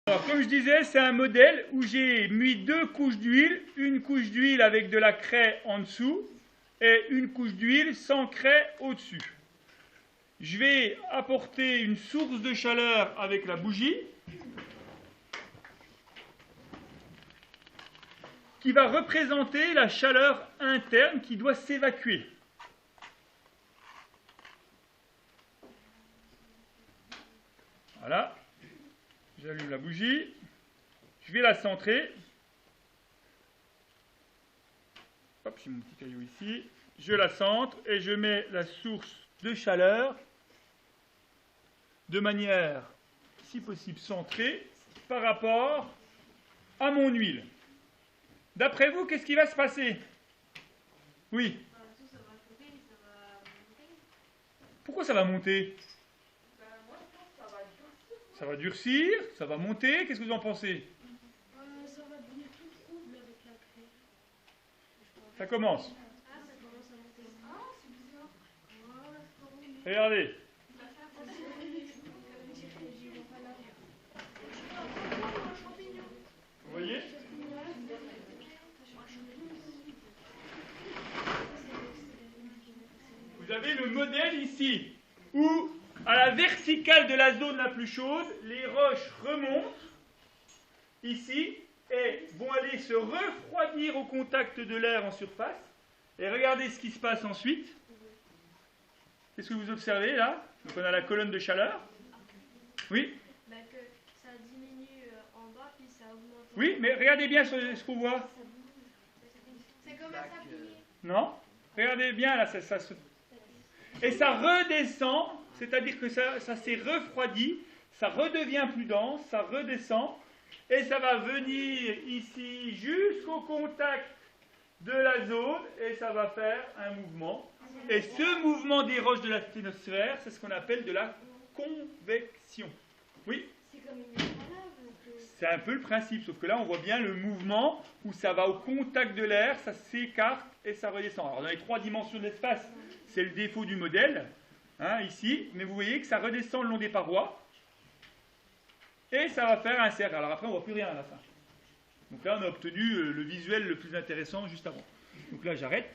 Alors, comme je disais, c'est un modèle où j'ai mis deux couches d'huile, une couche d'huile avec de la craie en dessous et une couche d'huile sans craie au-dessus. Je vais apporter une source de chaleur avec la bougie qui va représenter la chaleur interne qui doit s'évacuer. Voilà. J'allume la bougie, je vais la centrer. Hop, j'ai mon petit caillou ici. Je la centre et je mets la source de chaleur de manière, si possible, centrée par rapport à mon huile. D'après vous, qu'est-ce qui va se passer? Oui. Pourquoi ça va monter? Ça va durcir, ça va monter. Qu'est-ce que vous en pensez? Ça va devenir tout trouble avec la craie. Ça commence. Ah, ça commence à monter. Ah, c'est bizarre. Regardez. Vous voyez? Vous avez le modèle ici, où, à la verticale de la zone la plus chaude, les roches remontent, ici, et vont aller se refroidir au contact de l'air en surface. Et regardez ce qui se passe ensuite. Qu'est-ce que vous observez là? Donc on a la colonne de chaleur. Oui? Bah que ça diminue en bas, puis ça augmente. Oui, mais regardez bien ce qu'on voit. C'est comme un tablier. Non? Regardez bien là, ça se... Et ça redescend, c'est-à-dire que ça s'est refroidi, ça redevient plus dense, ça redescend, et ça va venir ici jusqu'au contact de la zone, et ça va faire un mouvement. Et ce mouvement des roches de la sténosphère, c'est ce qu'on appelle de la convection. Oui? C'est comme une lave. C'est un peu le principe, sauf que là on voit bien le mouvement où ça va au contact de l'air, ça s'écarte et ça redescend. Alors dans les trois dimensions de l'espace, c'est le défaut du modèle, hein, ici, mais vous voyez que ça redescend le long des parois et ça va faire un cercle. Alors après on ne voit plus rien à la fin. Donc là on a obtenu le visuel le plus intéressant juste avant. Donc là j'arrête.